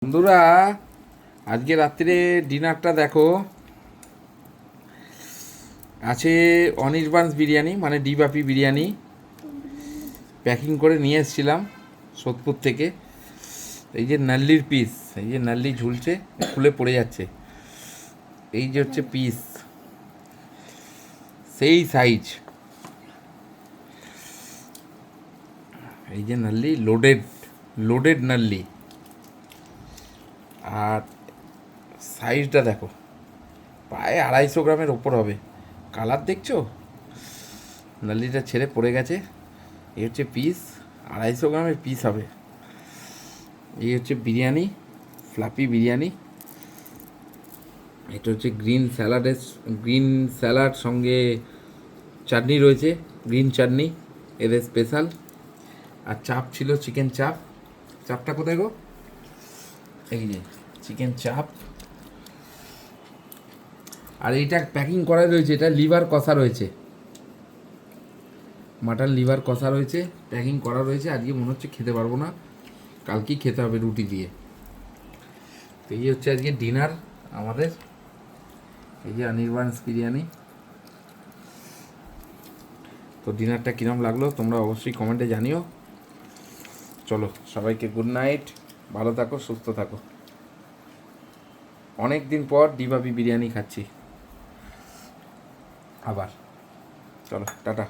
বন্ধুরা, আজকে রাত্রে ডিনারটা দেখো, আছে অনির্বাণস বিরিয়ানি, মানে ডিবাপি বিরিয়ানি প্যাকিং করে নিয়ে এসেছিলাম সোদপুর থেকে। এই যে নাল্লির পিস, এই যে নাল্লি ঝুলছে, খুলে পড়ে যাচ্ছে। এই যে হচ্ছে পিস, সেই সাইজ। এই যে নাল্লি, লোডেড লোডেড নাল্লি। আর সাইজটা দেখো, প্রায় 250 গ্রামের ওপর হবে। কালার দেখছো, নাল্লিটা ছেড়ে পড়ে গেছে। এই হচ্ছে পিস, 250 গ্রামের পিস হবে। এই হচ্ছে বিরিয়ানি, ফ্লাপি বিরিয়ানি। এটা হচ্ছে গ্রিন স্যালাড, সঙ্গে চাটনি রয়েছে, গ্রিন চাটনি এদের স্পেশাল। আর চাপ ছিল, চিকেন চাপ। চাপটা কোথায় গো? এই যে চিকেন চাপ। আর এইটা প্যাকিং করা রয়েছে, এটা লিভার কষা রয়েছে, মাটন লিভার কষা রয়েছে, প্যাকিং করা রয়েছে। আজকে মনে হচ্ছে খেতে পারবো না, কালকেই খেতে হবে রুটি দিয়ে। তো এই হচ্ছে আজকে ডিনার আমাদের। এই যে অনির্বাণস বিরিয়ানি। তো ডিনারটা কীরকম লাগলো তোমরা অবশ্যই কমেন্টে জানিও। চলো, সবাইকে গুড নাইট, ভালো থাকো, সুস্থ থাকো। অনেক দিন পর ডিবাবি বিরিয়ানি খাচ্ছি আবার। চলো, টাটা।